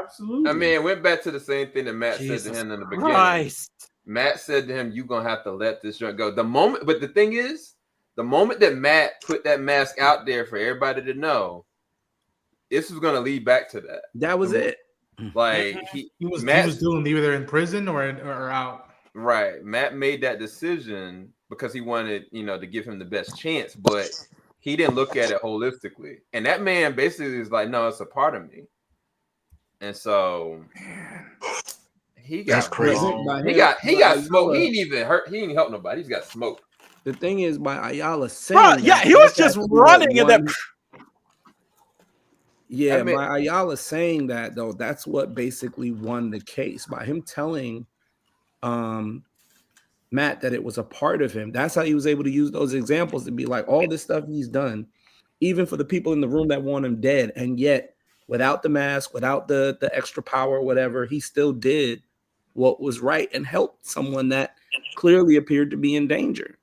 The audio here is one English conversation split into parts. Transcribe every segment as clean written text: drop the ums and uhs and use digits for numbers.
Absolutely. I mean, it went back to the same thing that Matt said to him in the beginning. Matt said to him, "You're gonna have to let this joint go." But the thing is, the moment that Matt put that mask out there for everybody to know, this was gonna lead back to that. That was it. Like he was doing either in prison or out. Right. Matt made that decision because he wanted, to give him the best chance, but he didn't look at it holistically. And that man basically is like, no, it's a part of me. And so he got crazy. He got smoked. He didn't even hurt. He didn't help nobody. He's got smoked. The thing is, by Ayala saying, he was just running in that. Yeah, by Ayala saying that though, that's what basically won the case by him telling Matt that it was a part of him. That's how he was able to use those examples to be like, all this stuff he's done, even for the people in the room that want him dead, and yet without the mask, without the extra power or whatever, he still did what was right and helped someone that clearly appeared to be in danger.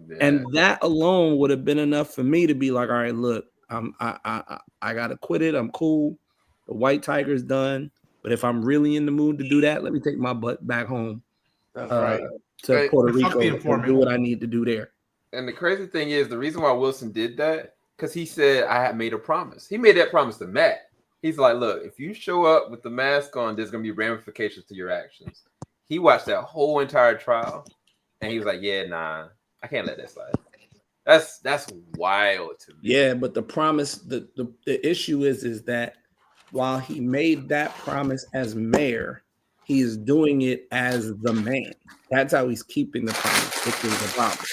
Yeah. And that alone would have been enough for me to be like, all right, look, I got acquitted. I'm cool. The white tiger's done. But if I'm really in the mood to do that, let me take my butt back home. That's right. To Puerto Rico and do what I need to do there. And the crazy thing is, the reason why Wilson did that, because he said, I had made a promise. He made that promise to Matt. He's like, look, if you show up with the mask on, there's going to be ramifications to your actions. He watched that whole entire trial, and he was like, yeah, nah, I can't let that slide. That's wild to me. Yeah, but the promise, the issue is that while he made that promise as mayor, he is doing it as the man. That's how he's keeping the promise, which is the problem.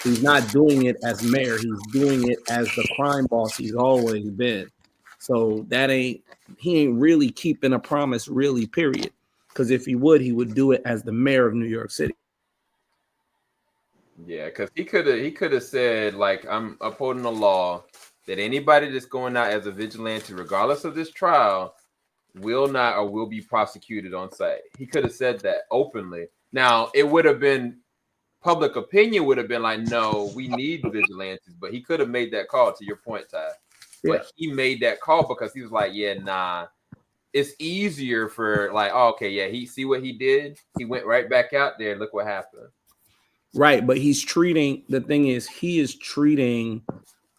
He's not doing it as mayor. He's doing it as the crime boss he's always been. So he ain't really keeping a promise, really, period. Because if he would do it as the mayor of New York City. Yeah, because he could have said, like, I'm upholding the law that anybody that's going out as a vigilante, regardless of this trial, will not or will be prosecuted on site. He could have said that openly. Now, it would have been, public opinion would have been like, no, we need vigilantes. But he could have made that call, to your point, Ty. Yeah. But he made that call because he was like, yeah, nah. It's easier for like, oh, okay, yeah, he see what he did. He went right back out there. Look what happened. Right, but he is treating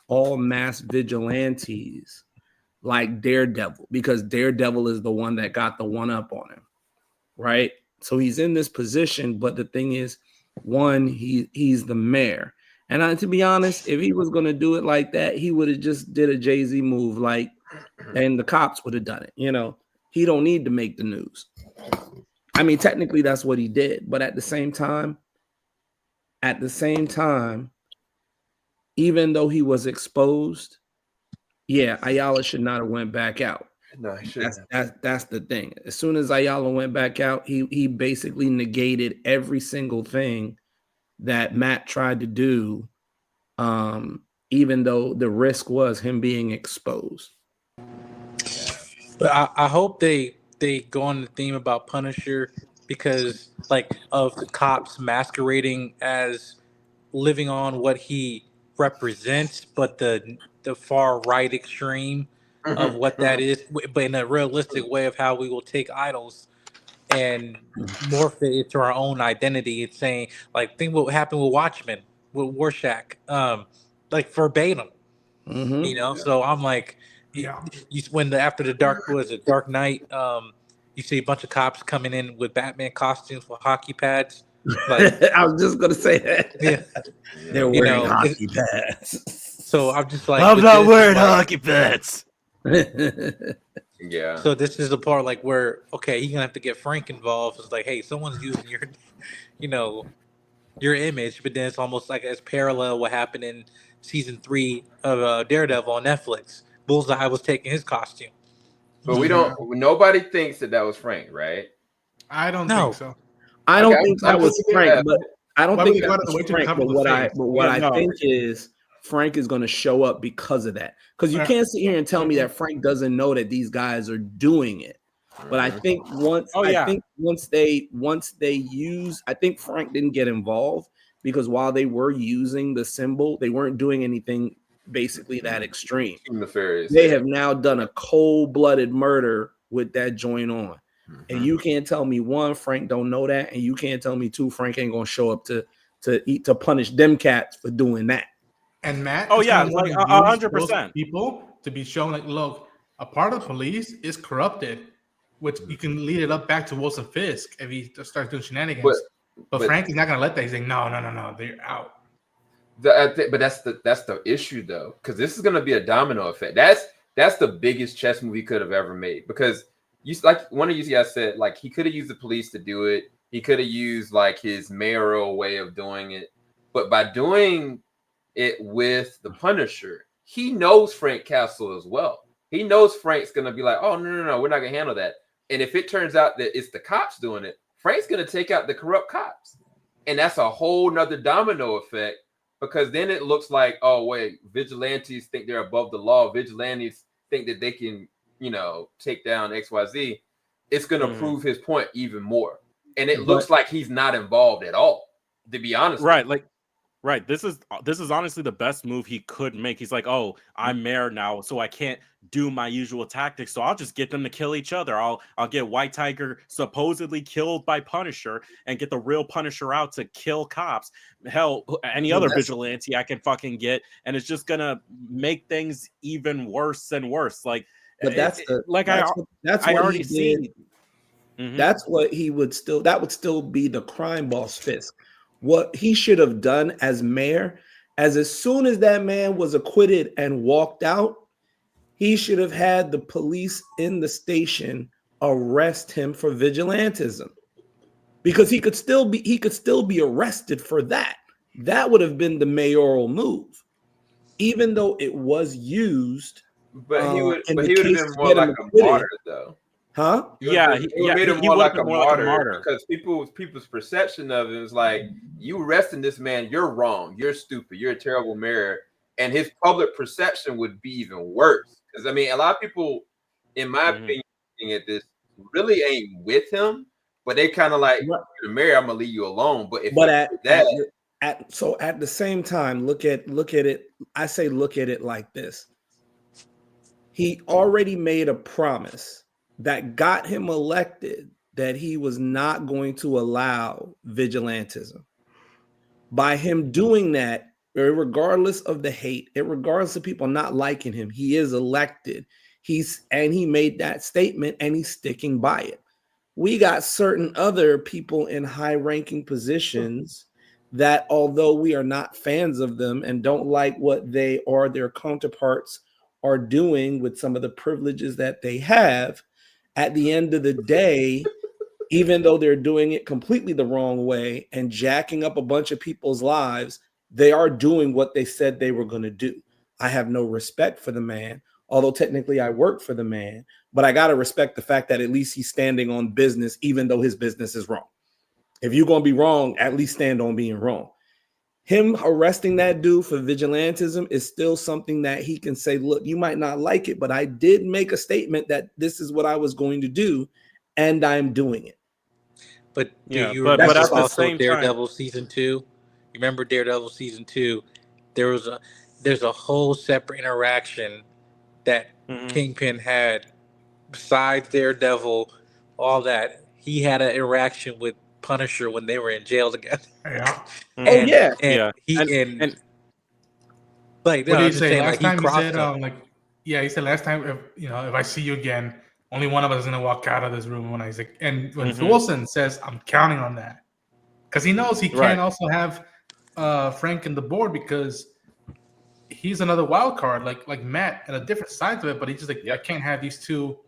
all mass vigilantes like Daredevil, because Daredevil is the one that got the one up on him, right? So he's in this position, but the thing is, one, he's the mayor. And to be honest, if he was going to do it like that, he would have just did a Jay-Z move, like, and the cops would have done it. He don't need to make the news. I mean, technically that's what he did, but at the same time, even though he was exposed, yeah, Ayala should not have went back out. No, he shouldn't. That's the thing. As soon as Ayala went back out, he basically negated every single thing that Matt tried to do, even though the risk was him being exposed. But I hope they go on the theme about Punisher, because like of the cops masquerading as living on what he represents, but the far right extreme of what that is, but in a realistic way of how we will take idols and morph it into our own identity. It's saying, like, think what happened with Watchmen, with Rorschach, like verbatim. So I'm like, after the Dark Knight, you see a bunch of cops coming in with Batman costumes with hockey pads. Like, I was just gonna say that. Yeah, they're wearing hockey pads. So I'm just like, I'm not wearing hockey pads. Yeah. So this is the part like where, okay, you're gonna have to get Frank involved. It's like, hey, someone's using your, your image, but then it's almost like it's parallel what happened in season 3 of Daredevil on Netflix. Bullseye was taking his costume. But nobody thinks that was Frank, right? I don't think so. I don't think that was Frank, but I don't think that was Frank. But what I think is Frank is going to show up because of that. Because you can't sit here and tell me that Frank doesn't know that these guys are doing it. But I think once they use, I think Frank didn't get involved because while they were using the symbol, they weren't doing anything basically that extreme. Nefarious. They have now done a cold-blooded murder with that joint on. And you can't tell me one, Frank don't know that, and you can't tell me two, Frank ain't gonna show up to punish them cats for doing that. And Matt, Oh is yeah, gonna like want to use 100%. those people to be shown like, look, a part of the police is corrupted, which you can lead it up back to Wilson Fisk if he starts doing shenanigans. But Frank is not gonna let that. He's like, no, they're out. But that's the issue though, because this is gonna be a domino effect. That's the biggest chess move he could have ever made. Because you like one of you guys said, like he could have used the police to do it. He could have used like his mayoral way of doing it. But by doing it with the Punisher, he knows Frank Castle as well. He knows Frank's gonna be like, oh no, we're not gonna handle that. And if it turns out that it's the cops doing it, Frank's gonna take out the corrupt cops, and that's a whole nother domino effect. Because then it looks like, oh wait, vigilantes think they're above the law. Vigilantes think that they can, take down XYZ. It's gonna prove his point even more, and it looks like he's not involved at all. To be honest, Right? Right. This is honestly the best move he could make. He's like, oh, I'm mayor now, so I can't do my usual tactics. So I'll just get them to kill each other. I'll get White Tiger supposedly killed by Punisher and get the real Punisher out to kill cops. Hell, any other vigilante I can fucking get, and it's just gonna make things even worse and worse. Like, but that's what I already see. That's what he would still. That would still be the crime boss Fisk. What he should have done as mayor, as soon as that man was acquitted and walked out, he should have had the police in the station arrest him for vigilantism, because he could still be arrested for that. That would have been the mayoral move, even though it was used. But he would have been more like a martyr, though. Huh? Yeah, he made him more like a martyr, because people's perception of it was like, you arresting this man, you're wrong, you're stupid, you're a terrible mayor, and his public perception would be even worse. Because I mean, a lot of people, in my opinion, looking at this, really ain't with him, but they kind of like, the mayor, I'm gonna leave you alone. But at the same time, look at it. I say look at it like this: he already made a promise that got him elected that he was not going to allow vigilantism. By him doing that, regardless of the hate, regardless of people not liking him, he is elected. He made that statement, and he's sticking by it. We got certain other people in high-ranking positions that, although we are not fans of them and don't like what they or their counterparts are doing with some of the privileges that they have, at the end of the day, even though they're doing it completely the wrong way and jacking up a bunch of people's lives, they are doing what they said they were going to do. I have no respect for the man, although technically I work for the man, but I got to respect the fact that at least he's standing on business, even though his business is wrong. If you're going to be wrong, at least stand on being wrong. Him arresting that dude for vigilantism is still something that he can say, look, you might not like it, but I did make a statement that this is what I was going to do, and I'm doing it. But yeah, you but remember at the also same Daredevil season 2? You remember Daredevil season 2? There's a whole separate interaction that Kingpin had besides Daredevil, all that. He had an interaction with Punisher when they were in jail together. Yeah. And What did he say last time? He said, he said last time, if I see you again, only one of us is gonna walk out of this room. When he's like, and when Wilson says, I'm counting on that, because he knows he can't also have Frank in the board, because he's another wild card, like Matt, and a different side to it. But he's just like, I can't have these two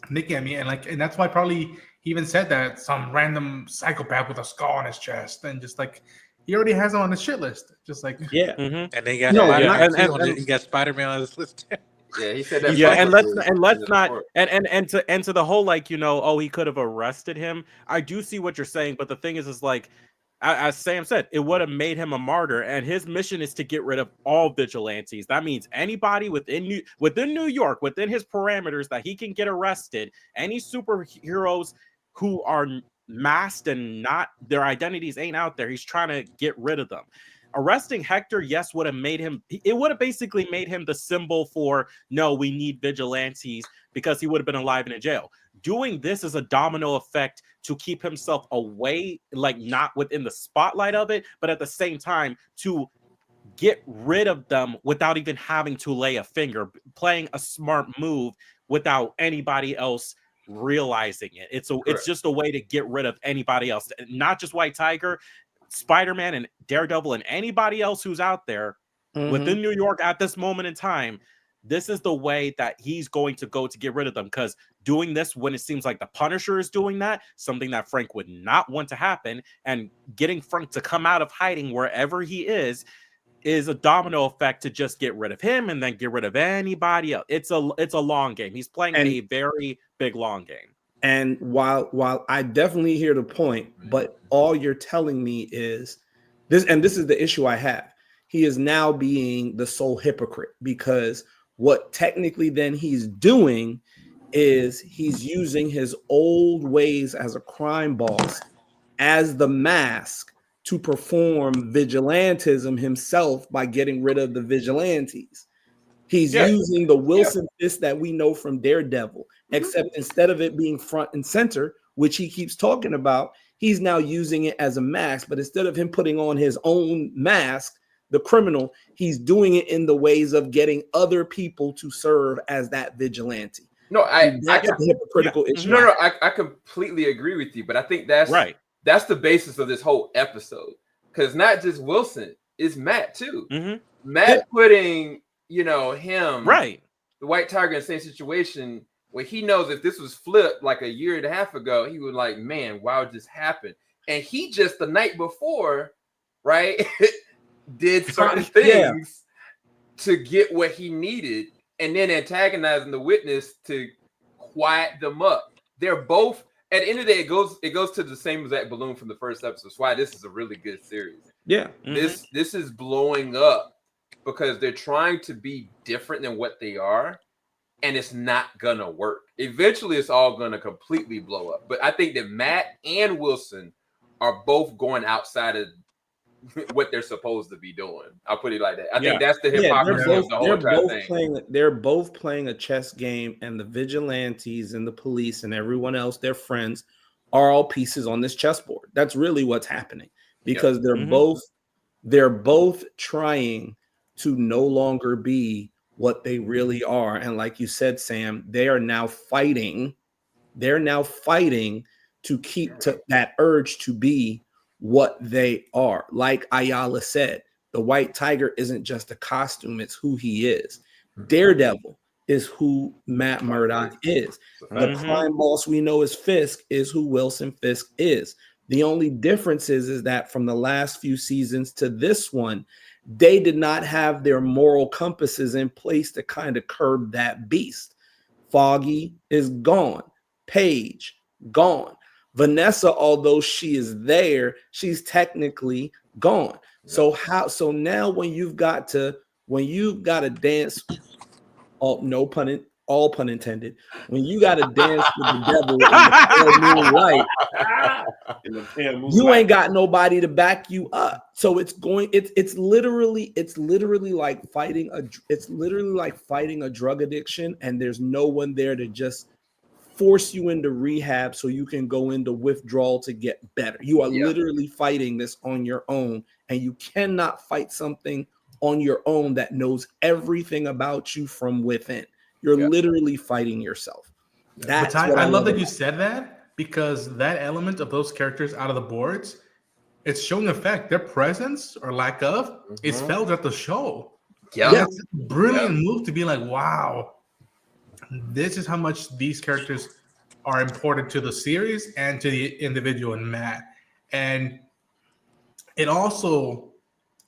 nicking at me, and that's why probably he even said that some random psychopath with a skull on his chest, and just like he already has him on the shit list, just like and they got Spider-Man he got Spider-Man on his list. Yeah, he said that. Yeah, and let's not to the whole he could have arrested him. I do see what you're saying, but the thing is like, as Sam said, it would have made him a martyr, and his mission is to get rid of all vigilantes. That means anybody within New York, within his parameters that he can get arrested, any superheroes who are masked and not their identities ain't out there, he's trying to get rid of them. arresting Hector, yes, would have made him, it would have basically made him the symbol for, no, we need vigilantes, because he would have been alive and in jail. Doing this is a domino effect to keep himself away, like not within the spotlight of it, but at the same time to get rid of them without even having to lay a finger, playing a smart move without anybody else realizing it. It's just a way to get rid of anybody else, not just White Tiger, Spider-Man and Daredevil and anybody else who's out there within New York at this moment in time. This is the way that he's going to go to get rid of them, because doing this when it seems like the Punisher is doing that, something that Frank would not want to happen, and getting Frank to come out of hiding wherever he is a domino effect to just get rid of him and then get rid of anybody else. It's a long game. He's playing a very big long game. And while I definitely hear the point, but all you're telling me is this, and this is the issue I have. He is now being the sole hypocrite, because what technically then he's doing is he's using his old ways as a crime boss as the mask to perform vigilantism himself by getting rid of the vigilantes. He's using the Wilson Fisk that we know from Daredevil, except instead of it being front and center, which he keeps talking about, he's now using it as a mask. But instead of him putting on his own mask, the criminal, he's doing it in the ways of getting other people to serve as that vigilante. No, that's a hypocritical issue. No, I completely agree with you, but I think that's right. That's the basis of this whole episode, because not just Wilson, it's Matt too. Matt putting, him, right, the White Tiger, in the same situation where he knows if this was flipped like a year and a half ago, he would like, man, wow, it just happened. And he just the night before, right, did certain things to get what he needed, and then antagonizing the witness to quiet them up. They're both, at the end of the day, it goes to the same exact balloon from the first episode. That's why this is a really good series. Yeah. This is blowing up because they're trying to be different than what they are, and it's not gonna work. Eventually, it's all gonna completely blow up. But I think that Matt and Wilson are both going outside of what they're supposed to be doing. I'll put it like that. I think that's the hypocrisy of the whole entire thing. They're both playing a chess game, and the vigilantes and the police and everyone else, their friends, are all pieces on this chessboard. That's really what's happening, because they're both trying to no longer be what they really are. And like you said, Sam, they are now fighting. They're now fighting to keep to that urge to be what they are. Like Ayala said, the White Tiger isn't just a costume, it's who he is. Daredevil is who Matt Murdock is. The crime boss we know as Fisk is who Wilson Fisk is. The only difference is that from the last few seasons to this one, they did not have their moral compasses in place to kind of curb that beast. Foggy is gone. Paige, gone. Vanessa, although she is there, she's technically gone. So now when you've got to dance, all pun intended, when you got to dance with the devil in the pale moonlight, you ain't got nobody to back you up. So it's literally like fighting a drug addiction, and there's no one there to just force you into rehab so you can go into withdrawal to get better. You are literally fighting this on your own, and you cannot fight something on your own that knows everything about you from within. You're literally fighting yourself. That's what I love that you said that, because that element of those characters out of the boards, it's showing effect. Their presence or lack of is felt at the show. It's a brilliant move to be like, wow, this is how much these characters are important to the series and to the individual in Matt. And it also,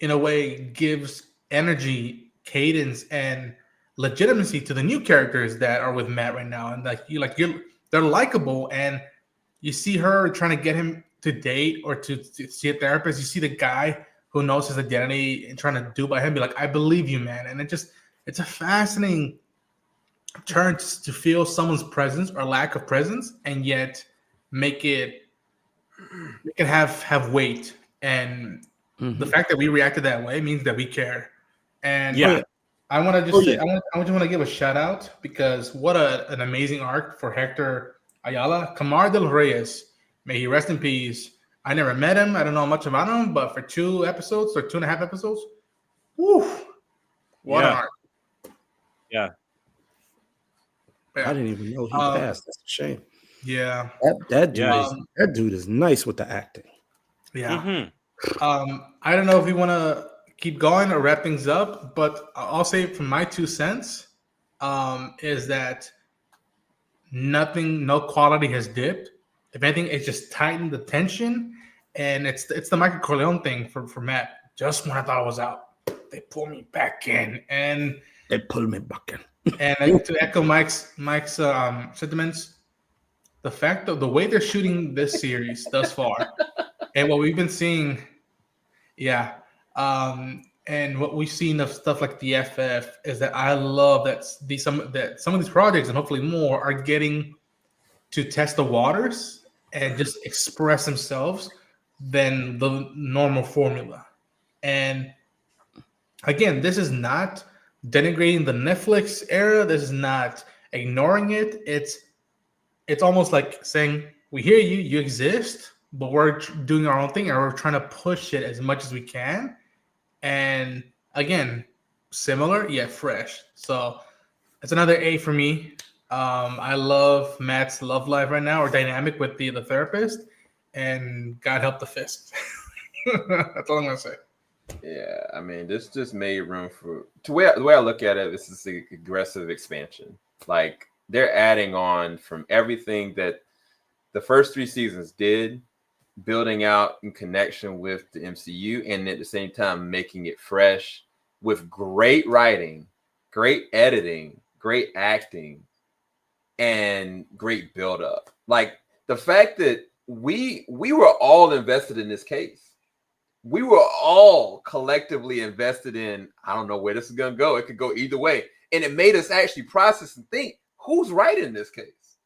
in a way, gives energy, cadence, and legitimacy to the new characters that are with Matt right now. And they're likable, and you see her trying to get him to date or to see a therapist. You see the guy who knows his identity and trying to do by him, be like, I believe you, man. And it's a fascinating turn to feel someone's presence or lack of presence, and yet make it have weight and the fact that we reacted that way means that we care. And Yeah. I want to just say, I just want to give a shout out because what an amazing arc for Hector Ayala. Camar del Reyes, may he rest in peace. I never met him. I don't know much about him, but for 2 episodes or 2.5 episodes, woo, what an arc. Yeah. I didn't even know he passed. That's a shame. Yeah. That dude is nice with the acting. Yeah. I don't know if we want to keep going or wrap things up, but I'll say from my 2 cents is that no quality has dipped. If anything, it's just tightened the tension, and it's the Michael Corleone thing for Matt. Just when I thought I was out, they pull me back in, and they pull me back in. And to echo Mike's sentiments, the fact of the way they're shooting this series thus far, and what we've been seeing, and what we've seen of stuff like the FF is that I love that some of these projects and hopefully more are getting to test the waters and just express themselves than the normal formula. And again, this is not denigrating the Netflix era. This is not ignoring it. It's almost like saying, we hear you, you exist, but we're doing our own thing and we're trying to push it as much as we can. And again, similar yet fresh. So it's another A for me. I love Matt's love life right now, or dynamic with the therapist, and God help the Fisk. That's all I'm gonna say. Yeah, I mean, this just made room for the way I look at it. This is the aggressive expansion. Like, they're adding on from everything that the first 3 seasons did, building out in connection with the MCU, and at the same time making it fresh with great writing, great editing, great acting, and great build-up. Like, the fact that we were all invested in this case. We were all collectively invested in, I don't know where this is going to go. It could go either way. And it made us actually process and think, who's right in this case?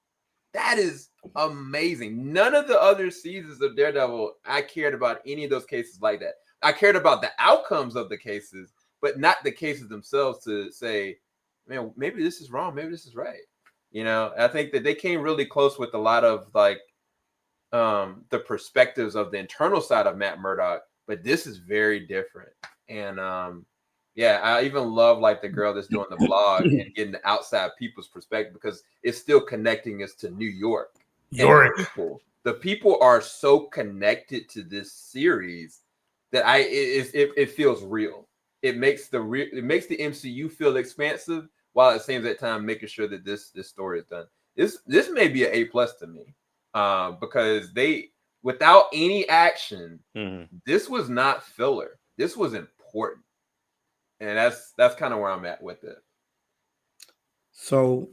That is amazing. None of the other seasons of Daredevil, I cared about any of those cases like that. I cared about the outcomes of the cases, but not the cases themselves to say, man, maybe this is wrong. Maybe this is right. You know, I think that they came really close with a lot of like the perspectives of the internal side of Matt Murdock. But this is very different. And I even love like the girl that's doing the blog and getting the outside people's perspective, because it's still connecting us to New York. The people are so connected to this series that it feels real. It makes the MCU feel expansive, while at the same time making sure that this story is done. This may be an A+ to me, because without any action, this was not filler. This was important. And that's kind of where I'm at with it. So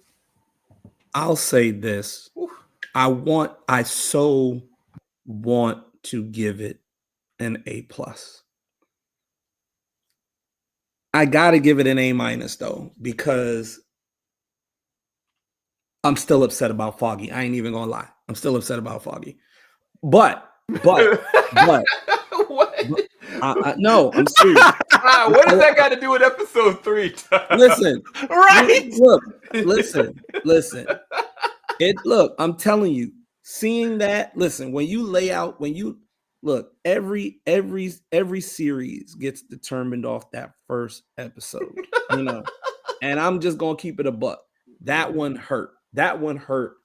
I'll say this. Oof. I so want to give it an A+. I gotta give it an A- though, because I'm still upset about Foggy. I ain't even gonna lie. I'm still upset about Foggy. But what? No, I'm serious. What does that got to do with episode 3? Listen, right? Look, listen. Look, I'm telling you, seeing that. Listen, when you look, every series gets determined off that first episode, you know. And I'm just gonna keep it a buck. That one hurt. That one hurt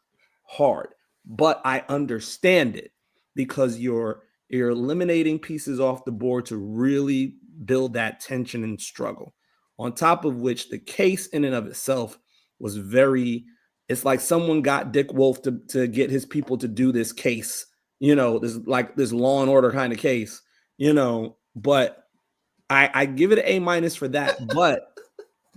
hard, but I understand it, because you're eliminating pieces off the board to really build that tension and struggle. On top of which, the case in and of itself was it's like someone got Dick Wolf to get his people to do this case, you know, this Law and Order kind of case, you know. But I give it an A- for that. But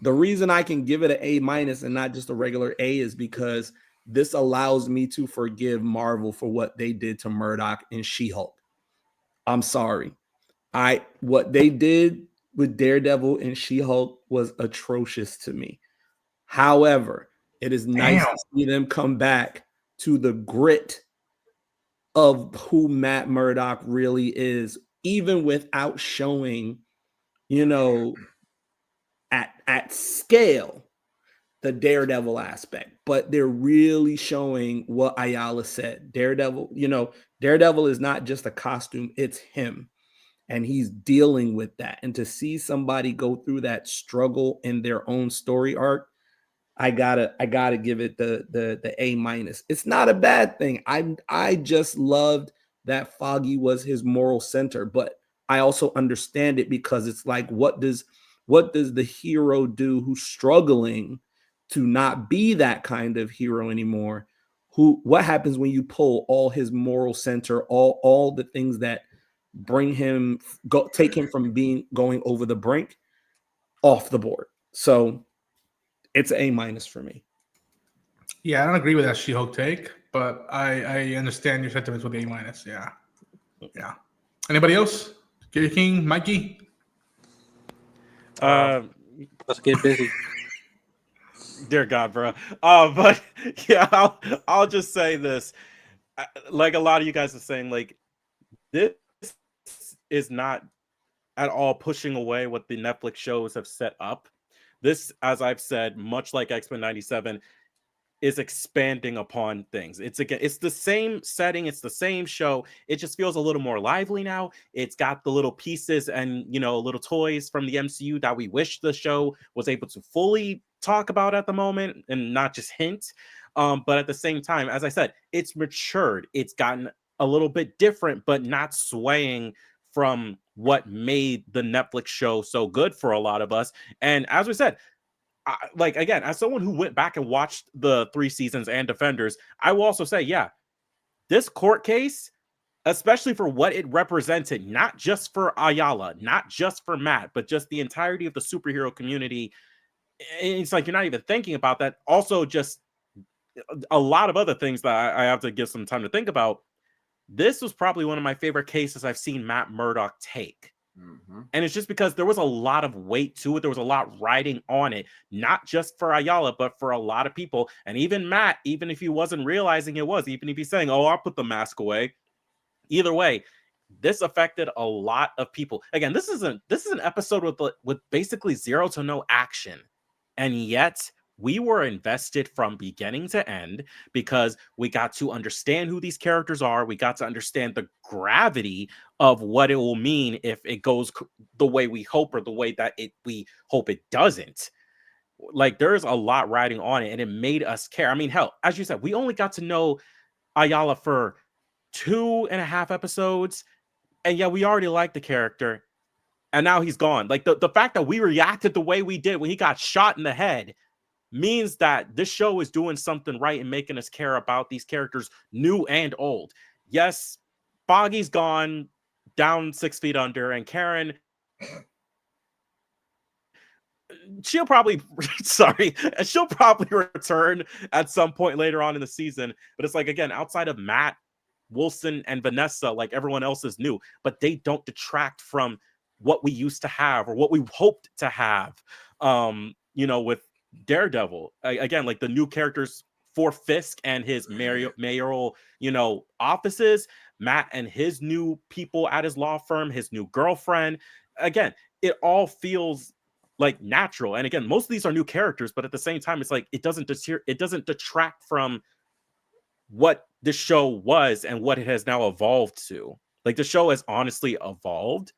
the reason I can give it an A- and not just a regular A is because this allows me to forgive Marvel for what they did to Murdock and She-Hulk. I'm sorry. What they did with Daredevil and She-Hulk was atrocious to me. However, it is nice to see them come back to the grit of who Matt Murdock really is even without showing, you know, at scale, the Daredevil aspect, but they're really showing what Ayala said. Daredevil, you know, Daredevil is not just a costume, it's him. And he's dealing with that. And to see somebody go through that struggle in their own story arc, I gotta give it the A-. It's not a bad thing. I just loved that Foggy was his moral center, but I also understand it because it's like, what does the hero do who's struggling to not be that kind of hero anymore? What happens when you pull all his moral center, all the things that bring him, take him from going over the brink, off the board? So it's A- for me. Yeah, I don't agree with that She-Hulk take, but I understand your sentiments with A-. Yeah. Anybody else? King, Mikey? Let's get busy. Dear God, bro. But yeah, I'll just say this. Like a lot of you guys are saying, like, this is not at all pushing away what the Netflix shows have set up. This, as I've said, much like X-Men 97, is expanding upon things. It's the same setting, it's the same show. It just feels a little more lively now. It's got the little pieces and, you know, little toys from the MCU that we wish the show was able to fully talk about at the moment and not just hint. But at the same time, as I said, it's matured. It's gotten a little bit different, but not swaying from what made the Netflix show so good for a lot of us. And as we said, like, again, as someone who went back and watched the 3 seasons and Defenders, I will also say, yeah, this court case, especially for what it represented, not just for Ayala, not just for Matt, but just the entirety of the superhero community. It's like you're not even thinking about that. Also, just a lot of other things that I have to give some time to think about. This was probably one of my favorite cases I've seen Matt Murdock take. And it's just because there was a lot of weight to it. There was a lot riding on it, not just for Ayala, but for a lot of people. And even Matt, even if he wasn't realizing it was, even if he's saying, oh, I'll put the mask away. Either way, this affected a lot of people. Again, this is an episode with basically zero to no action. And yet we were invested from beginning to end because we got to understand who these characters are. We got to understand the gravity of what it will mean if it goes the way we hope or the way that we hope it doesn't. Like, there's a lot riding on it, and it made us care. I mean, hell, as you said, we only got to know Ayala for 2.5 episodes, and yeah, we already liked the character, and now he's gone. Like, the fact that we reacted the way we did when he got shot in the head means that this show is doing something right and making us care about these characters, new and old. Yes, Foggy's gone, down 6 feet under, and Karen, she'll probably she'll probably return at some point later on in the season. But it's like, again, outside of Matt, Wilson, and Vanessa, like, everyone else is new, but they don't detract from what we used to have or what we hoped to have. You know, with Daredevil, again, like the new characters for Fisk and his mayoral, you know, offices, Matt and his new people at his law firm, his new girlfriend. Again, it all feels like natural. And again, most of these are new characters, but at the same time, it's like it doesn't detract from what the show was and what it has now evolved to. Like, the show has honestly evolved,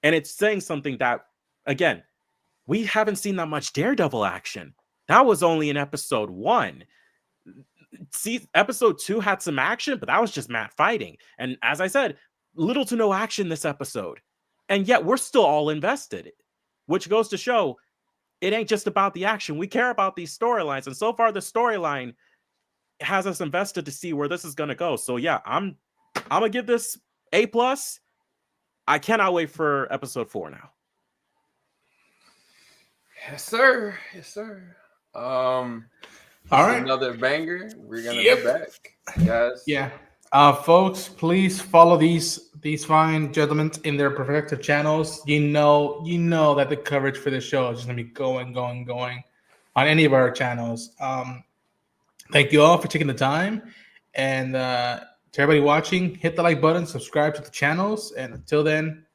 and it's saying something that, again, we haven't seen that much Daredevil action. That was only in episode 1. See, episode 2 had some action, but that was just Matt fighting. And as I said, little to no action this episode. And yet we're still all invested, which goes to show it ain't just about the action. We care about these storylines. And so far, the storyline has us invested to see where this is going to go. So yeah, I'm going to give this A+. I cannot wait for episode 4 now. Yes, sir. Yes, sir. All right, another banger. We're gonna go back, guys. Yeah, folks, please follow these fine gentlemen in their respective channels. You know that the coverage for this show is just gonna be going on any of our channels. Thank you all for taking the time, and to everybody watching, hit the like button, subscribe to the channels, and until then,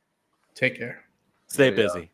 Take care. Stay busy.